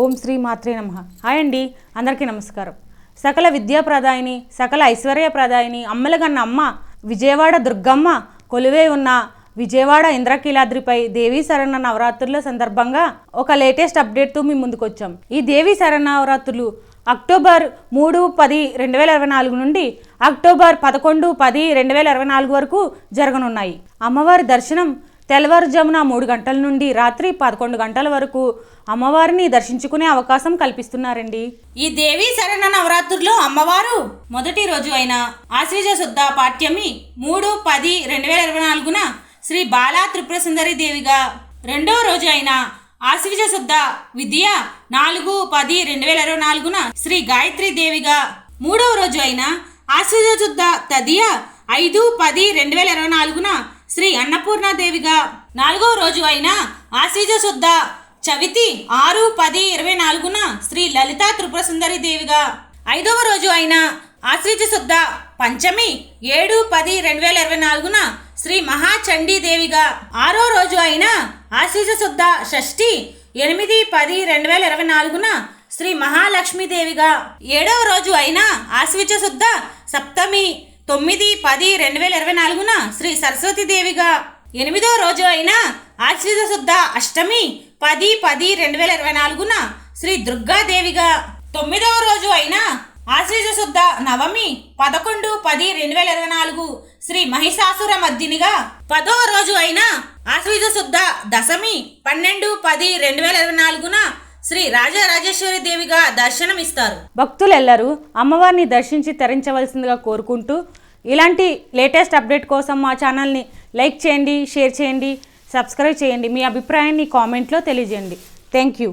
ఓం శ్రీ మాత్రే నమః. హాయ్ అండి, అందరికీ నమస్కారం. సకల విద్యాప్రదాయిని, సకల ఐశ్వర్యప్రదాయిని, అమ్మలగన్న అమ్మ విజయవాడ దుర్గమ్మ కొలువై ఉన్న విజయవాడ ఇంద్రకీలాద్రిపై దేవీ శరణ నవరాత్రుల సందర్భంగా ఒక లేటెస్ట్ అప్డేట్తో మీ ముందుకు వచ్చాం. ఈ దేవీ శరణ నవరాత్రులు అక్టోబర్ 3-10-2024 నుండి అక్టోబర్ 11-10-2024 వరకు జరగనున్నాయి. అమ్మవారి దర్శనం తెల్లవారుజామున 3 గంటల నుండి రాత్రి 11 గంటల వరకు అమ్మవారిని దర్శించుకునే అవకాశం కల్పిస్తున్నారండి. ఈ దేవీ శరణ నవరాత్రుల్లో అమ్మవారు మొదటి రోజు అయిన ఆశ్వీజ శుద్ధ పాఠ్యమి 3-10-2024 శ్రీ బాలా త్రిపుర సుందరి దేవిగా, రెండో రోజు అయిన ఆశ్వీజ శుద్ధ విద్య 4-10-2024 శ్రీ గాయత్రి దేవిగా, మూడవ రోజు అయిన ఆశ్వీజ శుద్ధ తదియ 5-10-2024 శ్రీ అన్నపూర్ణ దేవిగా, నాలుగవ రోజు అయిన ఆశ్వీజ శుద్ధ చవితి 6-10-24 శ్రీ లలితా త్రిపుర సుందరి దేవిగా, ఐదవ రోజు అయిన ఆశ్వీజ శుద్ధ పంచమి 7-10-2024 శ్రీ మహాచండీ దేవిగా, ఆరో రోజు అయిన ఆశ్వీజ శుద్ధ షష్ఠి 8-10-2024 శ్రీ మహాలక్ష్మీ దేవిగా, ఏడవ రోజు అయిన ఆశ్వీజ శుద్ధ సప్తమి 9-10-2024 శ్రీ సరస్వతి దేవిగా, ఎనిమిదో రోజు అయిన ఆశ్వీజ శుద్ధ అష్టమి 10-10-2024 శ్రీ దుర్గాదేవిగా, తొమ్మిదవ రోజు అయిన ఆశ్వీజ శుద్ధ నవమి 11-10-2024 శ్రీ మహిషాసుర మర్దినిగా, 10వ రోజు అయిన ఆశ్వీజ శుద్ధ దశమి 12-10-2024 శ్రీ రాజరాజేశ్వరి దేవిగా దర్శనమిస్తారు. భక్తులెల్లరూ అమ్మవారిని దర్శించి తరించవలసిందిగా కోరుకుంటూ, ఇలాంటి లేటెస్ట్ అప్డేట్ కోసం మా ఛానల్ని లైక్ చేయండి, షేర్ చేయండి, సబ్స్క్రైబ్ చేయండి. మీ అభిప్రాయాన్ని కామెంట్లో తెలియజేయండి. Thank you.